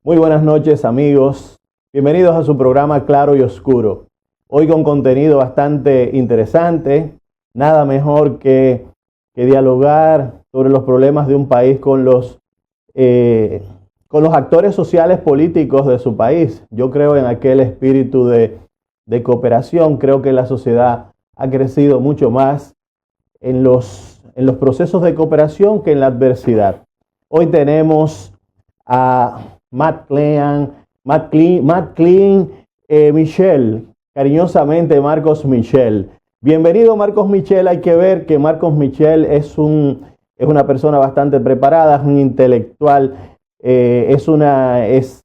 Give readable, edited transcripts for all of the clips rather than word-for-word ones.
Muy buenas noches, amigos. Bienvenidos a su programa Claro y Oscuro. Hoy con contenido bastante interesante. Nada mejor que dialogar sobre los problemas de un país con los actores sociales políticos de su país. Yo creo en aquel espíritu de cooperación. Creo que la sociedad ha crecido mucho más en los procesos de cooperación que en la adversidad. Hoy tenemos a Matt Clean Michel, cariñosamente Marcos Michel. Bienvenido, Marcos Michel. Hay que ver que Marcos Michel es una persona bastante preparada, es un intelectual, es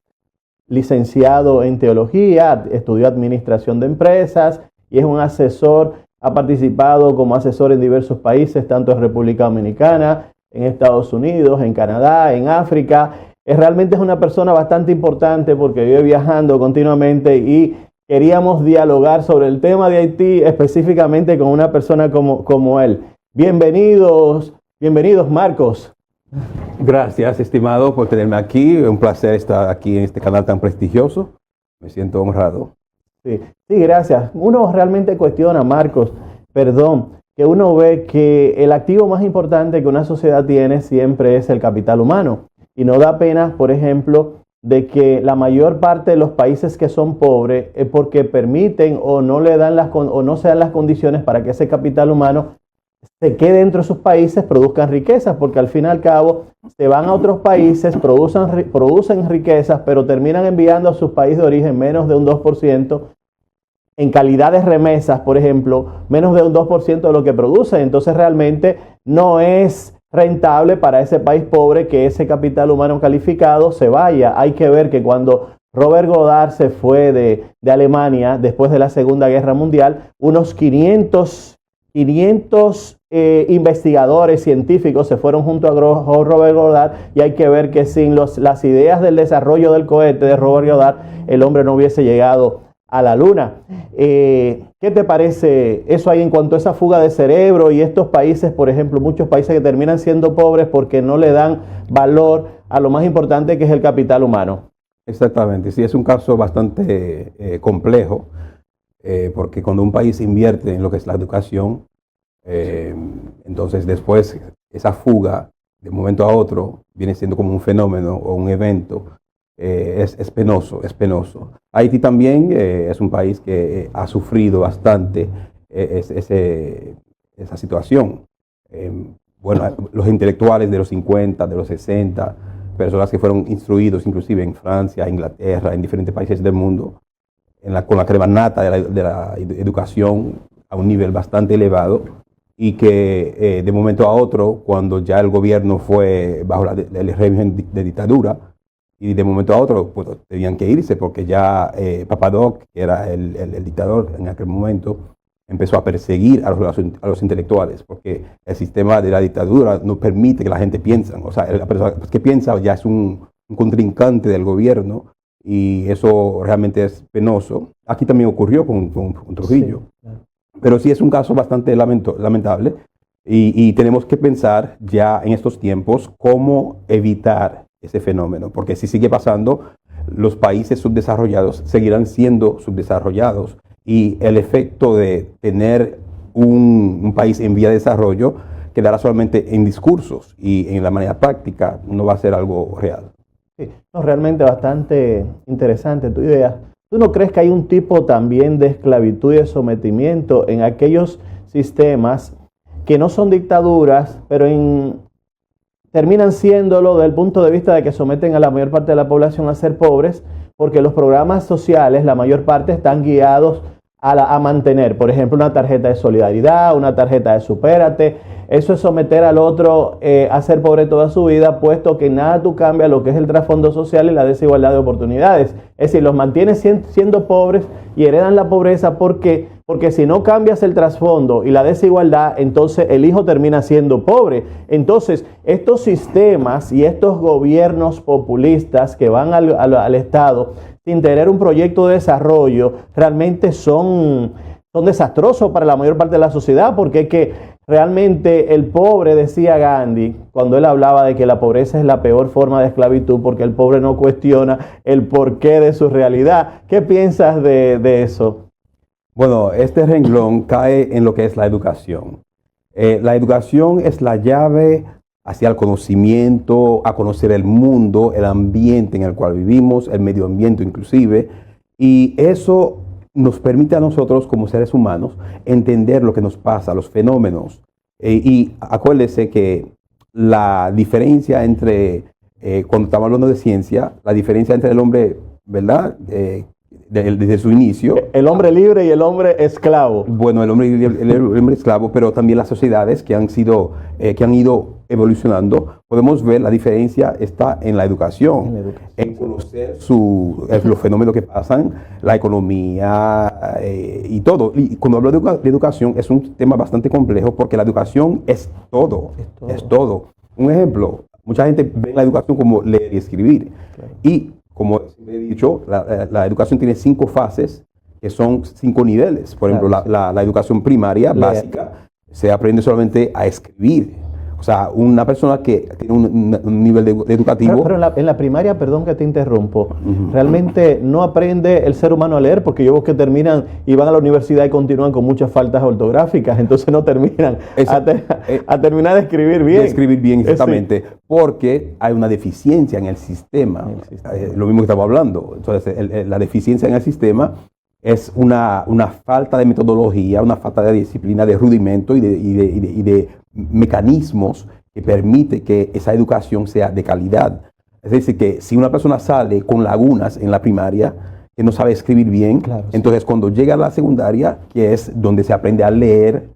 licenciado en teología, estudió administración de empresas y es un asesor. Ha participado como asesor en diversos países, tanto en República Dominicana, en Estados Unidos, en Canadá, en África. Realmente es una persona bastante importante porque vive viajando continuamente y queríamos dialogar sobre el tema de Haití específicamente con una persona como él. Bienvenidos Marcos. Gracias, estimado, por tenerme aquí. Un placer estar aquí en este canal tan prestigioso. Me siento honrado. Sí, gracias. Uno realmente cuestiona, Marcos, que uno ve que el activo más importante que una sociedad tiene siempre es el capital humano. Y no da pena, por ejemplo, de que la mayor parte de los países que son pobres es porque permiten o no le dan o no se dan las condiciones para que ese capital humano se quede dentro de sus países, produzcan riquezas, porque al fin y al cabo se van a otros países, producen riquezas, pero terminan enviando a sus países de origen menos de un 2%, en calidad de remesas, por ejemplo, menos de un 2% de lo que producen. Entonces realmente no es rentable para ese país pobre que ese capital humano calificado se vaya. Hay que ver que cuando Robert Goddard se fue de Alemania después de la Segunda Guerra Mundial, unos 500 investigadores científicos se fueron junto a Robert Goddard, y hay que ver que sin las ideas del desarrollo del cohete de Robert Goddard, el hombre no hubiese llegado a la luna. ¿Qué te parece eso ahí en cuanto a esa fuga de cerebro y estos países, por ejemplo, muchos países que terminan siendo pobres porque no le dan valor a lo más importante que es el capital humano? Exactamente, sí, es un caso bastante complejo, porque cuando un país invierte en lo que es la educación, entonces después esa fuga de un momento a otro viene siendo como un fenómeno o un evento. Es penoso. Haití también es un país que ha sufrido bastante esa situación. Los intelectuales de los 50, de los 60, personas que fueron instruidos inclusive en Francia, Inglaterra, en diferentes países del mundo, con la crema nata de la educación a un nivel bastante elevado, y que de momento a otro, cuando ya el gobierno fue bajo el régimen de dictadura, y de momento a otro pues, tenían que irse porque ya Papadoc, que era el dictador en aquel momento, empezó a perseguir a los intelectuales, porque el sistema de la dictadura no permite que la gente piense. O sea, la persona que piensa ya es un contrincante del gobierno, y eso realmente es penoso. Aquí también ocurrió con Trujillo. Sí, claro. Pero sí es un caso bastante lamentable, y tenemos que pensar ya en estos tiempos cómo evitar ese fenómeno, porque si sigue pasando, los países subdesarrollados seguirán siendo subdesarrollados, y el efecto de tener un país en vía de desarrollo quedará solamente en discursos, y en la manera práctica no va a ser algo real. Sí, no, realmente bastante interesante tu idea. ¿Tú no crees que hay un tipo también de esclavitud y de sometimiento en aquellos sistemas que no son dictaduras, pero terminan siéndolo desde el punto de vista de que someten a la mayor parte de la población a ser pobres, porque los programas sociales, la mayor parte, están guiados a mantener, por ejemplo, una tarjeta de solidaridad, una tarjeta de supérate? Eso es someter al otro a ser pobre toda su vida, puesto que nada tú cambias lo que es el trasfondo social y la desigualdad de oportunidades. Es decir, los mantienes siendo pobres y heredan la pobreza. ¿Por qué? Porque si no cambias el trasfondo y la desigualdad, entonces el hijo termina siendo pobre. Entonces, estos sistemas y estos gobiernos populistas que van al Estado sin tener un proyecto de desarrollo, realmente son desastrosos para la mayor parte de la sociedad, porque es que realmente el pobre, decía Gandhi, cuando él hablaba de que la pobreza es la peor forma de esclavitud porque el pobre no cuestiona el porqué de su realidad. ¿Qué piensas de eso? Bueno, este renglón cae en lo que es la educación. La educación es la llave hacia el conocimiento, a conocer el mundo, el ambiente en el cual vivimos, el medio ambiente inclusive, y eso nos permite a nosotros como seres humanos entender lo que nos pasa, los fenómenos. Y acuérdese que la diferencia entre, cuando estamos hablando de ciencia, la diferencia entre el hombre, ¿verdad? Desde su inicio. El hombre libre y el hombre esclavo. Bueno, el hombre esclavo, pero también las sociedades que han ido evolucionando, podemos ver la diferencia está en la educación, en conocer los fenómenos que pasan, la economía y todo. Y cuando hablo de educación es un tema bastante complejo porque la educación es todo. Un ejemplo, mucha gente ve la educación como leer y escribir. Claro. Y como he dicho, la educación tiene 5 fases, que son 5 niveles. Por ejemplo, la educación primaria, básica, se aprende solamente a escribir. O sea, una persona que tiene un nivel educativo... Pero en la primaria, perdón que te interrumpo, realmente no aprende el ser humano a leer, porque yo veo que terminan y van a la universidad y continúan con muchas faltas ortográficas, entonces no terminan a terminar de escribir bien. De escribir bien, exactamente, porque hay una deficiencia en el sistema. Lo mismo que estamos hablando. Entonces, la deficiencia en el sistema es una falta de metodología, una falta de disciplina, de rudimento y de mecanismos que permite que esa educación sea de calidad. Es decir, que si una persona sale con lagunas en la primaria, que no sabe escribir bien, claro, entonces cuando llega a la secundaria, que es donde se aprende a leer,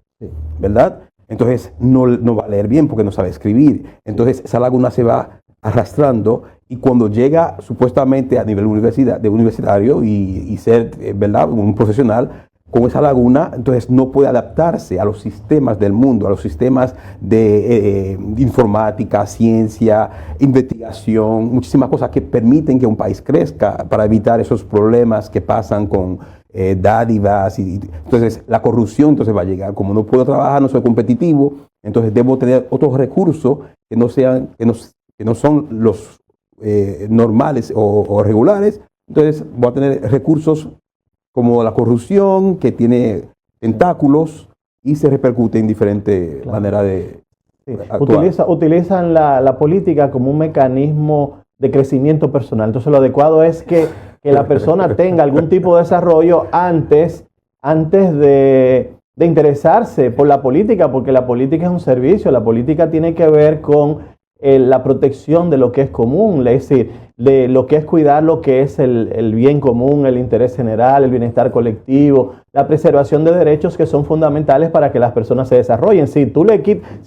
¿verdad? Entonces no va a leer bien porque no sabe escribir. Entonces esa laguna se va arrastrando y cuando llega supuestamente a nivel universitario y ser, ¿verdad?, un profesional, con esa laguna, entonces no puede adaptarse a los sistemas del mundo, a los sistemas de informática, ciencia, investigación, muchísimas cosas que permiten que un país crezca para evitar esos problemas que pasan con dádivas. Entonces la corrupción entonces va a llegar. Como no puedo trabajar, no soy competitivo, entonces debo tener otros recursos que no son los normales o regulares. Entonces voy a tener recursos como la corrupción, que tiene tentáculos y se repercute en diferentes maneras de actuar. Utilizan la política como un mecanismo de crecimiento personal. Entonces lo adecuado es que la persona tenga algún tipo de desarrollo antes de interesarse por la política, porque la política es un servicio. La política tiene que ver con la protección de lo que es común, es decir, de lo que es cuidar lo que es el bien común, el interés general, el bienestar colectivo, la preservación de derechos que son fundamentales para que las personas se desarrollen. Si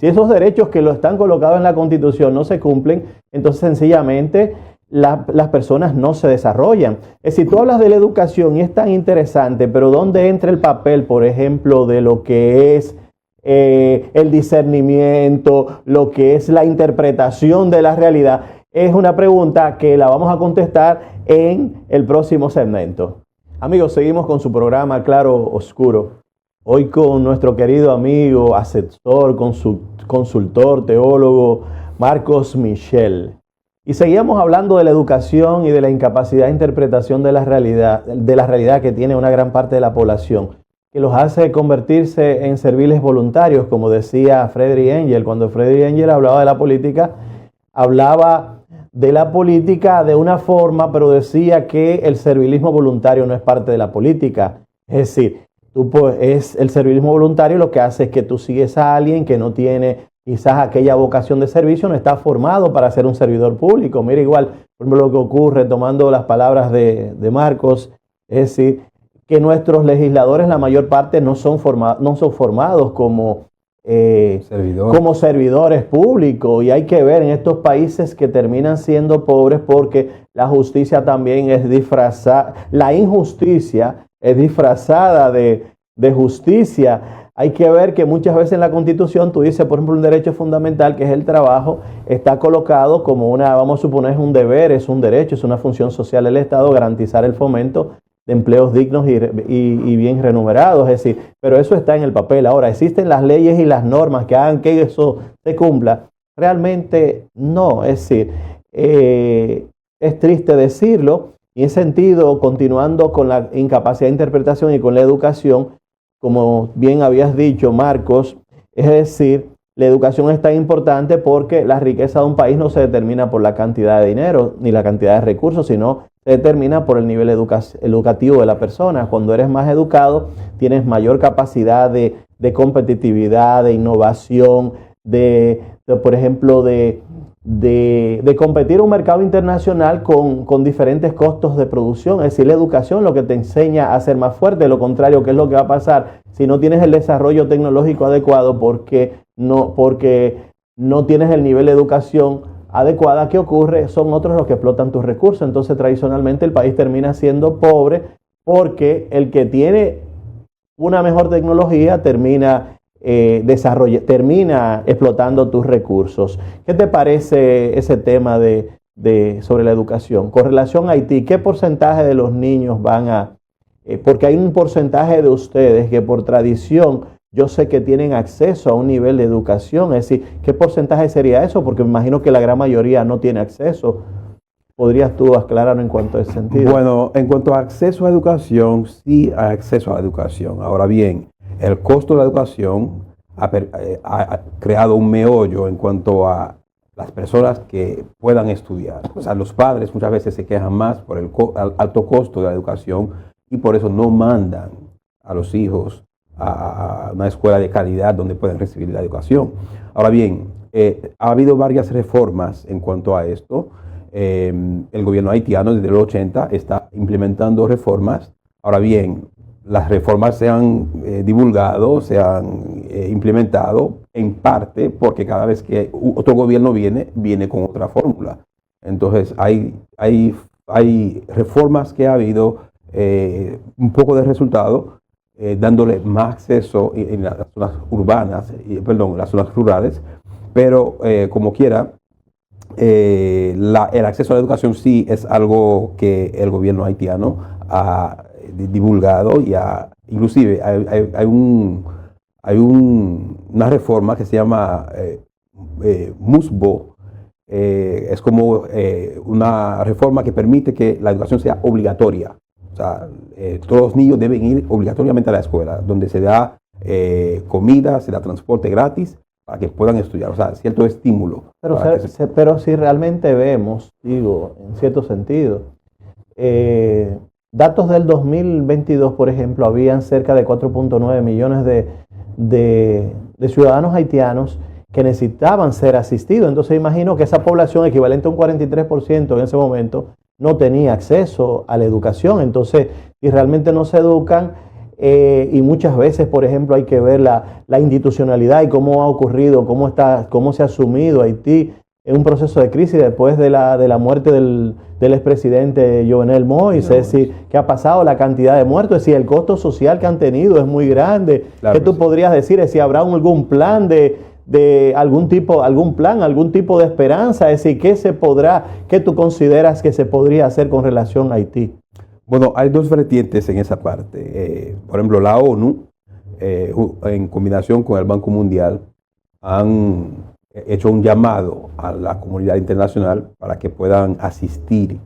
esos derechos que lo están colocados en la Constitución no se cumplen, entonces sencillamente las personas no se desarrollan. Si tú hablas de la educación y es tan interesante, pero ¿dónde entra el papel, por ejemplo, de lo que es el discernimiento, lo que es la interpretación de la realidad? Es una pregunta que la vamos a contestar en el próximo segmento. Amigos, seguimos con su programa Claro Oscuro. Hoy con nuestro querido amigo, asesor, consultor, teólogo, Marcos Michel. Y seguíamos hablando de la educación y de la incapacidad de interpretación de la realidad que tiene una gran parte de la población, que los hace convertirse en serviles voluntarios, como decía Friedrich Engels. Cuando Friedrich Engels hablaba de la política de una forma, pero decía que el servilismo voluntario no es parte de la política. Es decir, el servilismo voluntario lo que hace es que tú sigues a alguien que no tiene quizás aquella vocación de servicio, no está formado para ser un servidor público. Mira, igual, por ejemplo, lo que ocurre, tomando las palabras de Marcos, es decir, que nuestros legisladores, la mayor parte, no son formados como servidores públicos, y hay que ver en estos países que terminan siendo pobres porque la justicia también es disfrazada, la injusticia es disfrazada de justicia. Hay que ver que muchas veces en la Constitución tú dices, por ejemplo, un derecho fundamental que es el trabajo, está colocado como vamos a suponer, es un deber, es un derecho, es una función social del Estado garantizar el fomento de empleos dignos y bien remunerados, es decir, pero eso está en el papel. Ahora, ¿existen las leyes y las normas que hagan que eso se cumpla? Realmente no, es decir, es triste decirlo, y en sentido, continuando con la incapacidad de interpretación y con la educación, como bien habías dicho, Marcos, es decir, la educación es tan importante porque la riqueza de un país no se determina por la cantidad de dinero ni la cantidad de recursos, sino se determina por el nivel educativo de la persona. Cuando eres más educado, tienes mayor capacidad de competitividad, de innovación, por ejemplo, de competir en un mercado internacional con diferentes costos de producción. Es decir, la educación lo que te enseña a ser más fuerte. Lo contrario, ¿qué es lo que va a pasar si no tienes el desarrollo tecnológico adecuado porque no tienes el nivel de educación adecuada? ¿Qué ocurre? Son otros los que explotan tus recursos. Entonces, tradicionalmente el país termina siendo pobre porque el que tiene una mejor tecnología termina explotando tus recursos. ¿Qué te parece ese tema sobre la educación? Con relación a Haití, ¿qué porcentaje de los niños van porque hay un porcentaje de ustedes que por tradición yo sé que tienen acceso a un nivel de educación? Es decir, ¿qué porcentaje sería eso? Porque me imagino que la gran mayoría no tiene acceso. ¿Podrías tú aclararlo en cuanto a ese sentido? Bueno, en cuanto a acceso a educación, sí hay acceso a la educación. Ahora bien, el costo de la educación ha creado un meollo en cuanto a las personas que puedan estudiar. O sea, los padres muchas veces se quejan más por el alto costo de la educación y por eso no mandan a los hijos a una escuela de calidad donde puedan recibir la educación. Ahora bien, ha habido varias reformas en cuanto a esto. El gobierno haitiano desde los 80 está implementando reformas. Ahora bien, las reformas se han divulgado, se han implementado en parte porque cada vez que otro gobierno viene con otra fórmula. Entonces hay reformas que ha habido un poco de resultado, dándole más acceso en las zonas urbanas, las zonas rurales, pero como quiera, el acceso a la educación sí es algo que el gobierno haitiano ha divulgado y inclusive hay una reforma que se llama MUSBO. Es como una reforma que permite que la educación sea obligatoria. O sea, todos los niños deben ir obligatoriamente a la escuela, donde se da comida, se da transporte gratis para que puedan estudiar. O sea, cierto estímulo. Pero si realmente vemos, digo, en cierto sentido, datos del 2022, por ejemplo, habían cerca de 4.9 millones de ciudadanos haitianos que necesitaban ser asistidos. Entonces imagino que esa población, equivalente a un 43% en ese momento, no tenía acceso a la educación. Entonces, si realmente no se educan, y muchas veces, por ejemplo, hay que ver la institucionalidad y cómo ha ocurrido, cómo se ha asumido Haití en un proceso de crisis después de la muerte del expresidente Jovenel Moïse. Es decir, ¿qué ha pasado? La cantidad de muertos, es decir, el costo social que han tenido es muy grande. Claro, ¿qué tú podrías decir? Si habrá algún plan algún tipo de esperanza, es decir, ¿qué tú consideras que se podría hacer con relación a Haití? Bueno, hay dos vertientes en esa parte. Por ejemplo, la ONU, en combinación con el Banco Mundial, han hecho un llamado a la comunidad internacional para que puedan asistir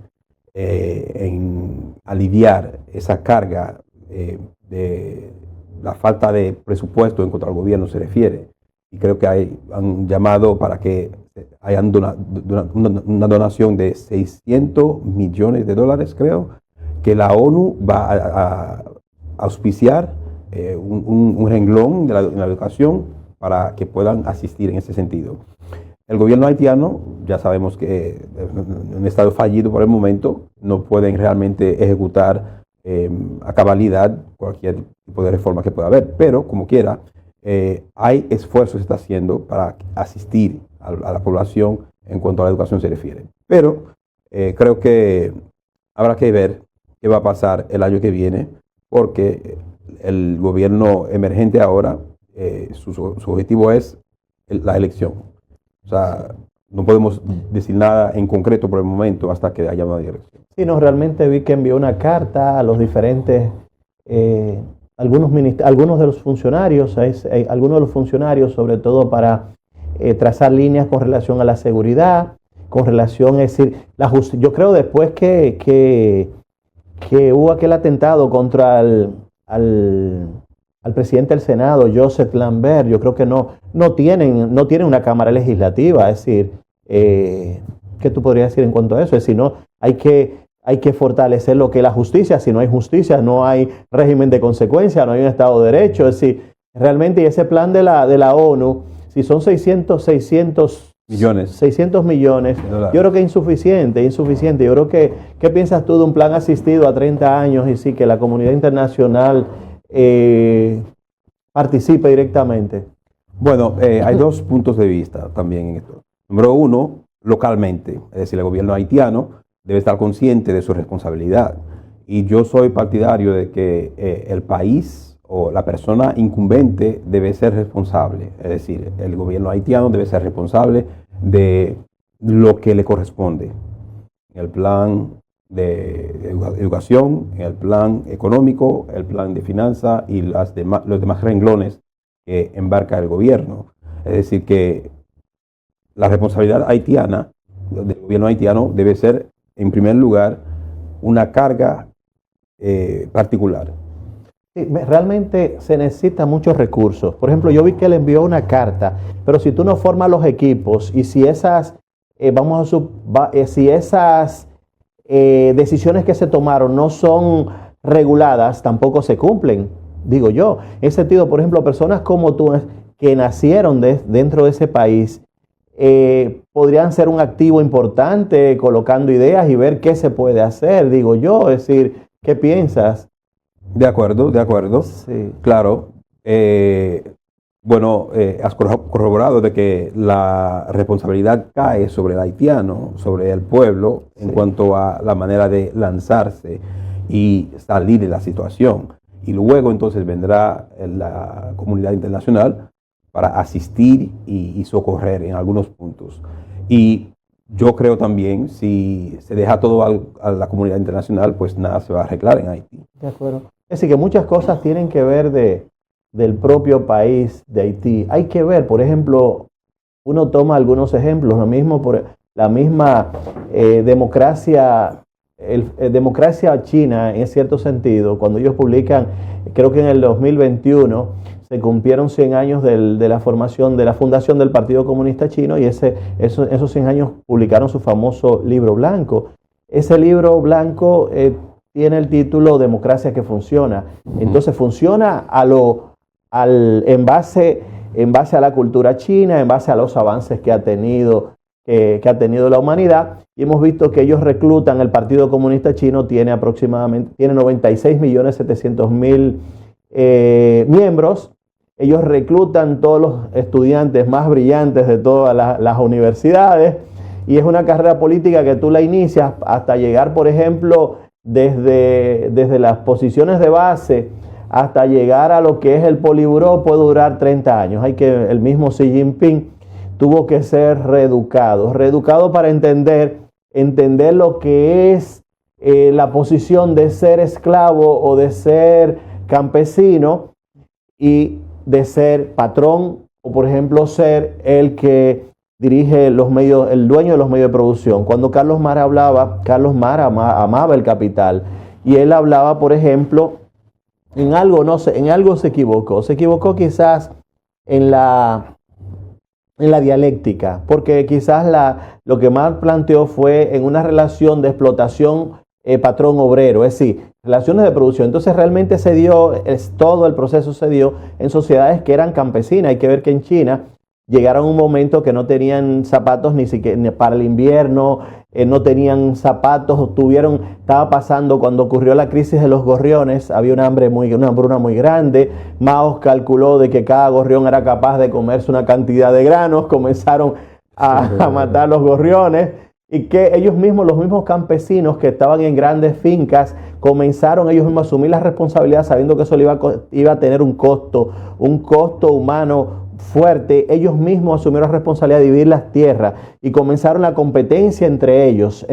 en aliviar esa carga de la falta de presupuesto en cuanto al gobierno se refiere. Y creo que han llamado para que hayan una donación de $600 millones, creo, que la ONU va a auspiciar un renglón en la educación para que puedan asistir en ese sentido. El gobierno haitiano, ya sabemos que en un estado fallido por el momento, no pueden realmente ejecutar a cabalidad cualquier tipo de reforma que pueda haber, pero como quiera, hay esfuerzos que se está haciendo para asistir a la población en cuanto a la educación se refiere. Pero creo que habrá que ver qué va a pasar el año que viene, porque el gobierno emergente ahora, su objetivo es la elección. O sea, no podemos decir nada en concreto por el momento hasta que haya una dirección. Sí, no, realmente vi que envió una carta a los diferentes, algunos de los funcionarios, algunos de los funcionarios, sobre todo para trazar líneas con relación a la seguridad, con relación, es decir, yo creo después que hubo aquel atentado contra al presidente del Senado, Joseph Lambert, yo creo que no tienen una Cámara Legislativa, es decir, ¿qué tú podrías decir en cuanto a eso? Es decir, no, hay que fortalecer lo que es la justicia. Si no hay justicia, no hay régimen de consecuencia, no hay un Estado de Derecho. Es decir, realmente, y ese plan de la ONU, si son 600 millones, yo creo que es insuficiente. Yo creo que, ¿qué piensas tú de un plan asistido a 30 años y sí que la comunidad internacional participe directamente? Bueno, hay dos puntos de vista también en esto. Número uno, localmente, es decir, el gobierno haitiano debe estar consciente de su responsabilidad. Y yo soy partidario de que el país o la persona incumbente debe ser responsable. Es decir, el gobierno haitiano debe ser responsable de lo que le corresponde. En el plan de educación, en el plan económico, el plan de finanzas y los demás renglones que embarca el gobierno. Es decir, que la responsabilidad haitiana, del gobierno haitiano, debe ser, en primer lugar, una carga particular. Sí, realmente se necesitan muchos recursos. Por ejemplo, yo vi que él envió una carta, pero si tú no formas los equipos y si esas, si esas decisiones que se tomaron no son reguladas, tampoco se cumplen, digo yo. En ese sentido, por ejemplo, personas como tú que nacieron dentro de ese país, podrían ser un activo importante colocando ideas y ver qué se puede hacer, digo yo. Es decir, ¿qué piensas? De acuerdo. Sí. Claro. Has corroborado de que la responsabilidad cae sobre el haitiano, sobre el pueblo, en cuanto a la manera de lanzarse y salir de la situación. Y luego entonces vendrá la comunidad internacional para asistir y socorrer en algunos puntos. Y yo creo también, si se deja todo a la comunidad internacional, pues nada se va a arreglar en Haití. De acuerdo. Es decir, que muchas cosas tienen que ver del propio país de Haití. Hay que ver, por ejemplo, uno toma algunos ejemplos, la misma democracia china, en cierto sentido, cuando ellos publican, creo que en el 2021, se cumplieron 100 años de la fundación del Partido Comunista Chino, y esos 100 años publicaron su famoso libro blanco. Ese libro blanco tiene el título Democracia que funciona. Entonces funciona en base a la cultura china, en base a los avances que ha tenido la humanidad, y hemos visto que ellos reclutan, el Partido Comunista Chino tiene 96.700.000 miembros. Ellos reclutan todos los estudiantes más brillantes de todas las universidades, y es una carrera política que tú la inicias hasta llegar, por ejemplo, desde las posiciones de base hasta llegar a lo que es el Politburó, puede durar 30 años. El mismo Xi Jinping tuvo que ser reeducado para entender lo que es la posición de ser esclavo o de ser campesino y de ser patrón, o por ejemplo ser el que dirige los medios, el dueño de los medios de producción. Cuando Carlos Mara amaba el capital, y él hablaba, por ejemplo, en algo se equivocó quizás en la dialéctica, porque quizás lo que más planteó fue en una relación de explotación patrón-obrero, es decir, relaciones de producción. Entonces realmente todo el proceso se dio en sociedades que eran campesinas. Hay que ver que en China llegaron a un momento que no tenían zapatos ni siquiera para el invierno, no tenían zapatos, estaba pasando cuando ocurrió la crisis de los gorriones, había una hambruna muy grande. Mao calculó de que cada gorrión era capaz de comerse una cantidad de granos, comenzaron a matar los gorriones, y que los mismos campesinos que estaban en grandes fincas, comenzaron ellos mismos a asumir la responsabilidad sabiendo que eso iba a tener un costo humano fuerte, ellos mismos asumieron la responsabilidad de dividir las tierras y comenzaron la competencia entre ellos,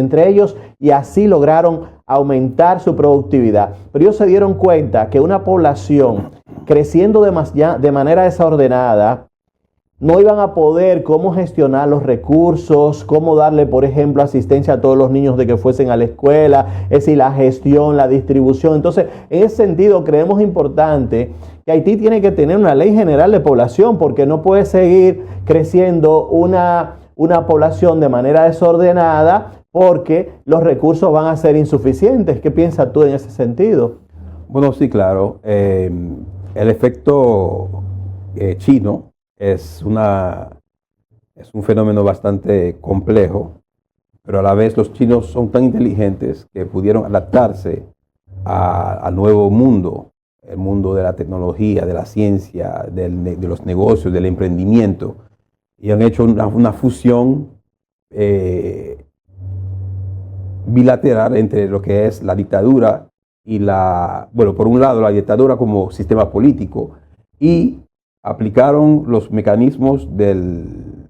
y así lograron aumentar su productividad. Pero ellos se dieron cuenta que una población creciendo de manera desordenada, no iban a poder cómo gestionar los recursos, cómo darle, por ejemplo, asistencia a todos los niños de que fuesen a la escuela, es decir, la gestión, la distribución. Entonces, en ese sentido, creemos importante que Haití tiene que tener una ley general de población, porque no puede seguir creciendo una población de manera desordenada, porque los recursos van a ser insuficientes. ¿Qué piensas tú en ese sentido? Bueno, sí, claro. El efecto chino es un fenómeno bastante complejo, pero a la vez los chinos son tan inteligentes que pudieron adaptarse al nuevo mundo, el mundo de la tecnología, de la ciencia, de los negocios, del emprendimiento, y han hecho una fusión bilateral entre lo que es la dictadura y por un lado la dictadura como sistema político, y aplicaron los mecanismos de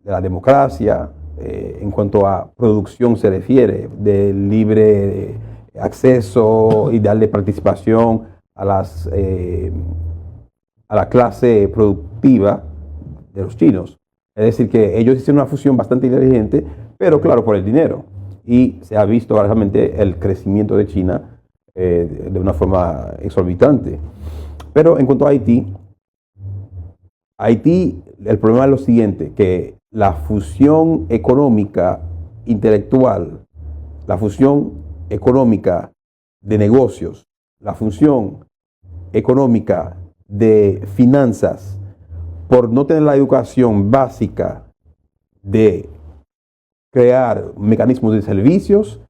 la democracia en cuanto a producción se refiere, de libre acceso y darle participación a la clase productiva de los chinos. Es decir, que ellos hicieron una fusión bastante inteligente, pero claro, por el dinero. Y se ha visto realmente el crecimiento de China de una forma exorbitante. Pero en cuanto a Haití, el problema es lo siguiente, que la fusión económica intelectual, la fusión económica de negocios, la fusión económica de finanzas, por no tener la educación básica de crear mecanismos de servicios,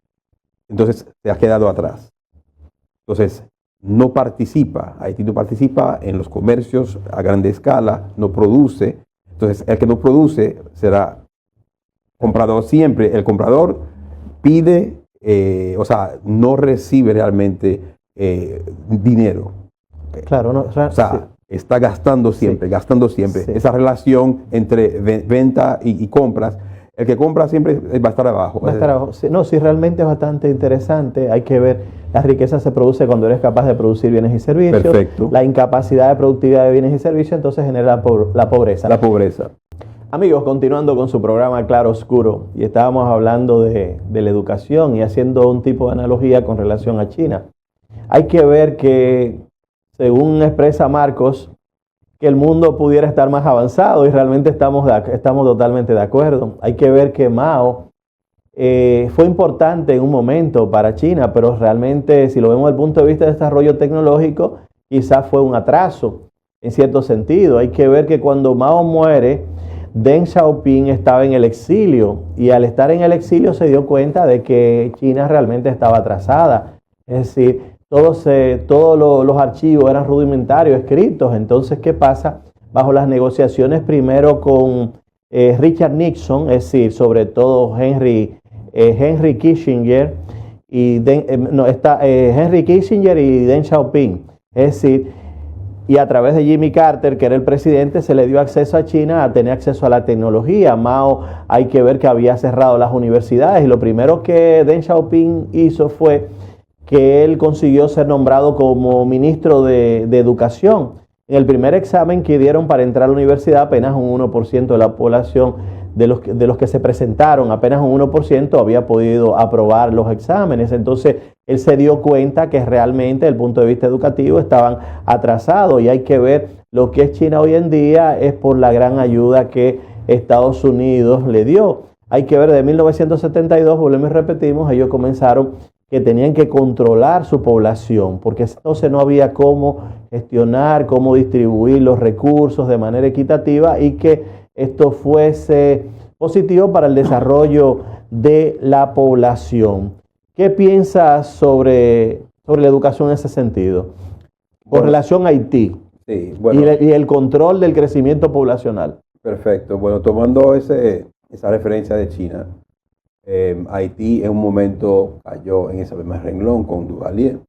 entonces se ha quedado atrás. Entonces, Haití no participa en los comercios a grande escala, no produce. Entonces, el que no produce será comprador siempre. El comprador pide, no recibe realmente dinero. Claro, no, está gastando siempre. Sí. Esa relación entre venta y compras, el que compra siempre va a estar abajo. Sí, realmente es bastante interesante. Hay que ver, la riqueza se produce cuando eres capaz de producir bienes y servicios. Perfecto. La incapacidad de productividad de bienes y servicios entonces genera la pobreza. La pobreza. Amigos, continuando con su programa Claro Oscuro, y estábamos hablando de la educación y haciendo un tipo de analogía con relación a China. Hay que ver que, según expresa Marcos, que el mundo pudiera estar más avanzado, y realmente estamos totalmente de acuerdo. Hay que ver que Mao fue importante en un momento para China, pero realmente, si lo vemos desde el punto de vista de desarrollo tecnológico, quizás fue un atraso en cierto sentido. Hay que ver que cuando Mao muere, Deng Xiaoping estaba en el exilio, y al estar en el exilio se dio cuenta de que China realmente estaba atrasada. Es decir, todos los archivos eran rudimentarios, escritos. Entonces, ¿qué pasa? Bajo las negociaciones primero con Richard Nixon, es decir, sobre todo Henry Kissinger Henry Kissinger y Deng Xiaoping, es decir, y a través de Jimmy Carter, que era el presidente, se le dio acceso a China a tener acceso a la tecnología. Mao, hay que ver que había cerrado las universidades, y lo primero que Deng Xiaoping hizo fue que él consiguió ser nombrado como ministro de Educación. En el primer examen que dieron para entrar a la universidad, apenas un 1% de la población de los que se presentaron, apenas un 1% había podido aprobar los exámenes. Entonces, él se dio cuenta que realmente, desde el punto de vista educativo, estaban atrasados, y hay que ver lo que es China hoy en día es por la gran ayuda que Estados Unidos le dio. Hay que ver, de 1972, volvemos y repetimos, ellos comenzaron que tenían que controlar su población, porque entonces no había cómo gestionar, cómo distribuir los recursos de manera equitativa, y que esto fuese positivo para el desarrollo de la población. ¿Qué piensas sobre la educación en ese sentido? Con relación a Haití, sí, bueno, y el control del crecimiento poblacional. Perfecto. Bueno, tomando esa referencia de China, Haití en un momento cayó en ese mismo renglón con Duvalier,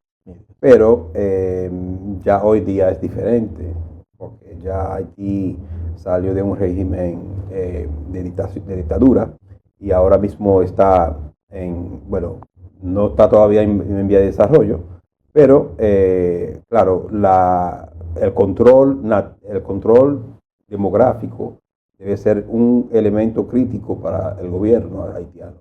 pero ya hoy día es diferente, porque ya Haití salió de un régimen de dictadura y ahora mismo está bueno, no está todavía en vía de desarrollo, pero claro, el control demográfico debe ser un elemento crítico para el gobierno haitiano.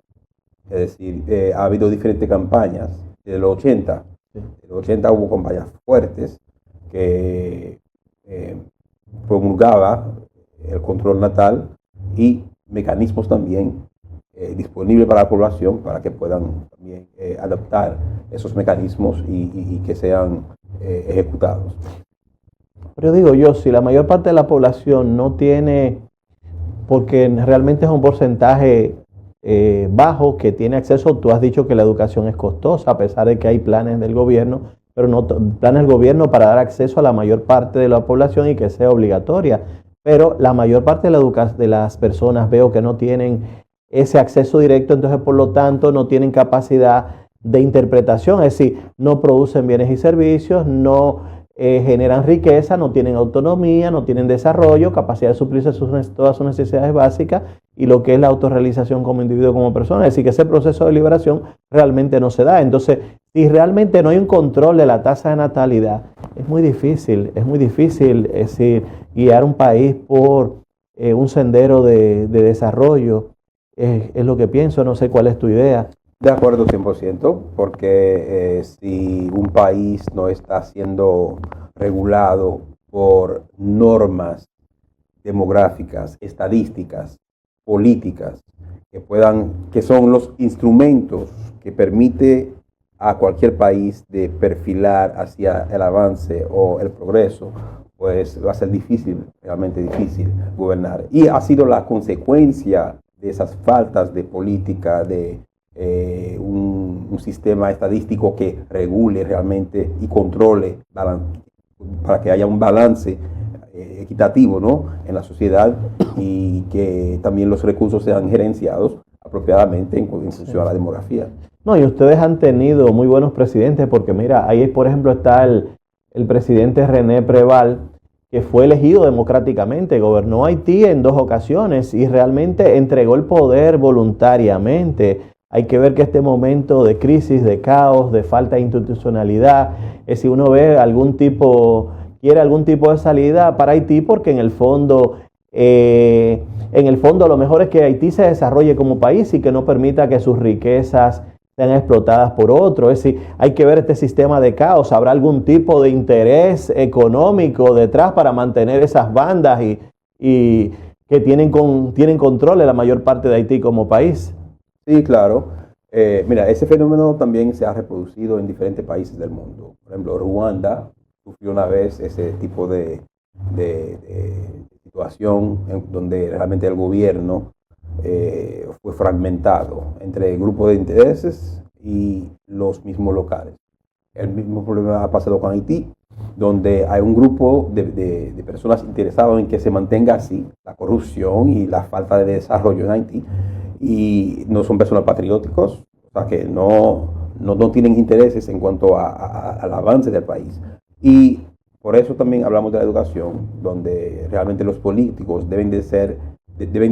Es decir, ha habido diferentes campañas desde los 80. En los 80 hubo campañas fuertes que promulgaba el control natal y mecanismos también disponibles para la población para que puedan también adaptar esos mecanismos y que sean ejecutados. Pero digo yo, si la mayor parte de la población no tiene, porque realmente es un porcentaje bajo que tiene acceso, tú has dicho que la educación es costosa, a pesar de que hay planes del gobierno, pero no planes del gobierno para dar acceso a la mayor parte de la población y que sea obligatoria. Pero la mayor parte de las personas veo que no tienen ese acceso directo, entonces por lo tanto no tienen capacidad de interpretación, es decir, no producen bienes y servicios, no generan riqueza, no tienen autonomía, no tienen desarrollo, capacidad de suplirse todas sus necesidades básicas y lo que es la autorrealización como individuo, como persona. Es decir, que ese proceso de liberación realmente no se da. Entonces, si realmente no hay un control de la tasa de natalidad, es muy difícil, es decir, guiar un país por un sendero de desarrollo. Es lo que pienso, no sé cuál es tu idea. De acuerdo 100%, porque si un país no está siendo regulado por normas demográficas, estadísticas, políticas, que son los instrumentos que permite a cualquier país de perfilar hacia el avance o el progreso, pues va a ser difícil, realmente difícil gobernar. Y ha sido la consecuencia de esas faltas de política, de un sistema estadístico que regule realmente y controle para que haya un balance equitativo, ¿no?, en la sociedad y que también los recursos sean gerenciados apropiadamente en función a la demografía. No, y ustedes han tenido muy buenos presidentes, porque mira, ahí por ejemplo está el presidente René Preval, que fue elegido democráticamente, gobernó Haití en 2 ocasiones y realmente entregó el poder voluntariamente. Hay que ver que este momento de crisis, de caos, de falta de institucionalidad, si uno ve quiere algún tipo de salida para Haití, porque en el fondo lo mejor es que Haití se desarrolle como país y que no permita que sus riquezas sean explotadas por otros. Es decir, hay que ver este sistema de caos. ¿Habrá algún tipo de interés económico detrás para mantener esas bandas y que tienen control de la mayor parte de Haití como país? Sí, claro. Mira, ese fenómeno también se ha reproducido en diferentes países del mundo. Por ejemplo, Ruanda sufrió una vez ese tipo de situación donde realmente el gobierno fue fragmentado entre grupos de intereses y los mismos locales. El mismo problema ha pasado con Haití, donde hay un grupo de personas interesadas en que se mantenga así la corrupción y la falta de desarrollo en Haití, y no son personas patrióticos, o sea que no tienen intereses en cuanto al avance del país. Y por eso también hablamos de la educación, donde realmente los políticos deben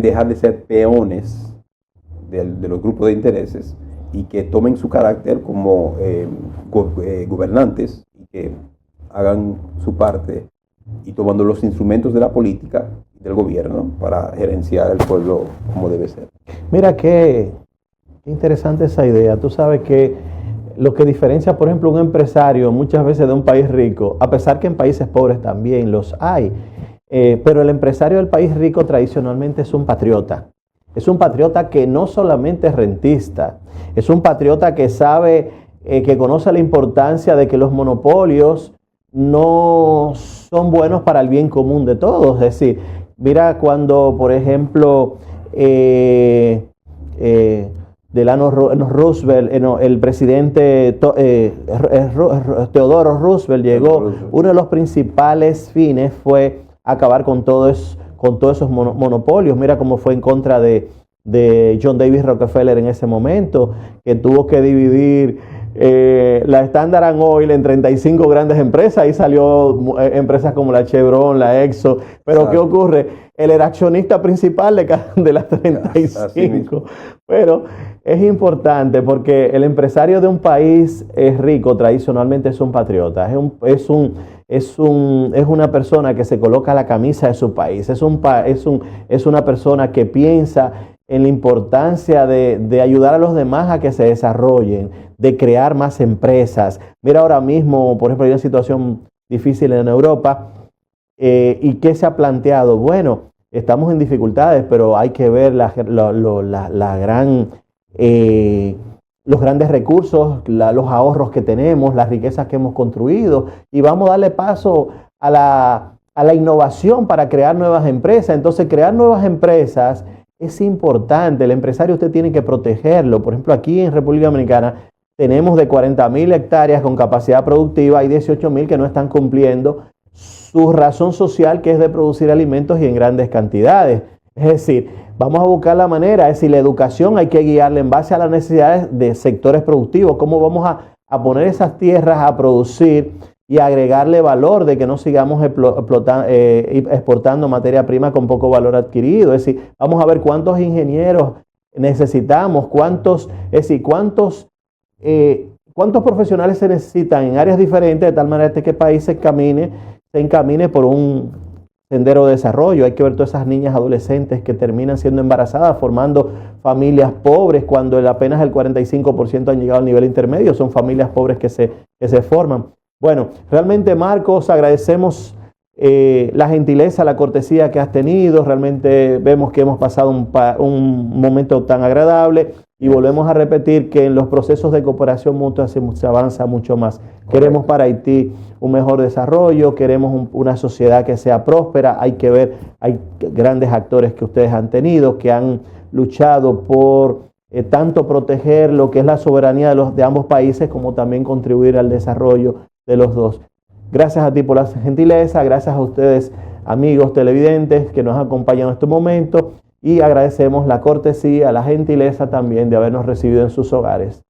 dejar de ser peones de los grupos de intereses y que tomen su carácter como gobernantes y que hagan su parte y tomando los instrumentos de la política y del gobierno para gerenciar el pueblo como debe ser. Mira qué interesante esa idea. Tú sabes que lo que diferencia, por ejemplo, un empresario muchas veces de un país rico, a pesar que en países pobres también los hay, pero el empresario del país rico tradicionalmente es un patriota. Es un patriota que no solamente es rentista, es un patriota que sabe, que conoce la importancia de que los monopolios no son buenos para el bien común de todos. Es decir, mira cuando, por ejemplo, Delano Roosevelt, el presidente Teodoro Roosevelt llegó, uno de los principales fines fue acabar con todos esos monopolios. Mira cómo fue en contra de John Davis Rockefeller en ese momento, que tuvo que dividir la Standard & Oil en 35 grandes empresas, ahí salió empresas como la Chevron, la Exxon, pero ¿qué ocurre? Él era accionista principal de las 35, pero es importante porque el empresario de un país es rico, tradicionalmente es un patriota, es una persona que se coloca la camisa de su país, es una persona que piensa en la importancia de ayudar a los demás a que se desarrollen, de crear más empresas. Mira, ahora mismo, por ejemplo, hay una situación difícil en Europa, ¿y qué se ha planteado? Bueno, estamos en dificultades, pero hay que ver los grandes recursos, los ahorros que tenemos, las riquezas que hemos construido, y vamos a darle paso a la innovación para crear nuevas empresas. Entonces, crear nuevas empresas es importante. El empresario usted tiene que protegerlo. Por ejemplo, aquí en República Dominicana tenemos de 40.000 hectáreas con capacidad productiva, hay 18.000 que no están cumpliendo su razón social, que es de producir alimentos y en grandes cantidades. Es decir, vamos a buscar la manera, es decir, la educación hay que guiarla en base a las necesidades de sectores productivos, cómo vamos a poner esas tierras a producir y agregarle valor, de que no sigamos exportando materia prima con poco valor adquirido. Es decir, vamos a ver cuántos ingenieros necesitamos, cuántos profesionales se necesitan en áreas diferentes, de tal manera que el país se encamine por un sendero de desarrollo. Hay que ver todas esas niñas adolescentes que terminan siendo embarazadas, formando familias pobres, cuando apenas el 45% han llegado al nivel intermedio. Son familias pobres que se forman. Bueno, realmente, Marcos, agradecemos la gentileza, la cortesía que has tenido. Realmente vemos que hemos pasado un momento tan agradable y volvemos a repetir que en los procesos de cooperación mutua se avanza mucho más. Correcto. Queremos para Haití un mejor desarrollo, queremos una sociedad que sea próspera. Hay que ver, hay grandes actores que ustedes han tenido, que han luchado por tanto proteger lo que es la soberanía de ambos países, como también contribuir al desarrollo de los dos. Gracias a ti por la gentileza, gracias a ustedes, amigos televidentes, que nos acompañan en este momento, y agradecemos la cortesía, la gentileza también de habernos recibido en sus hogares.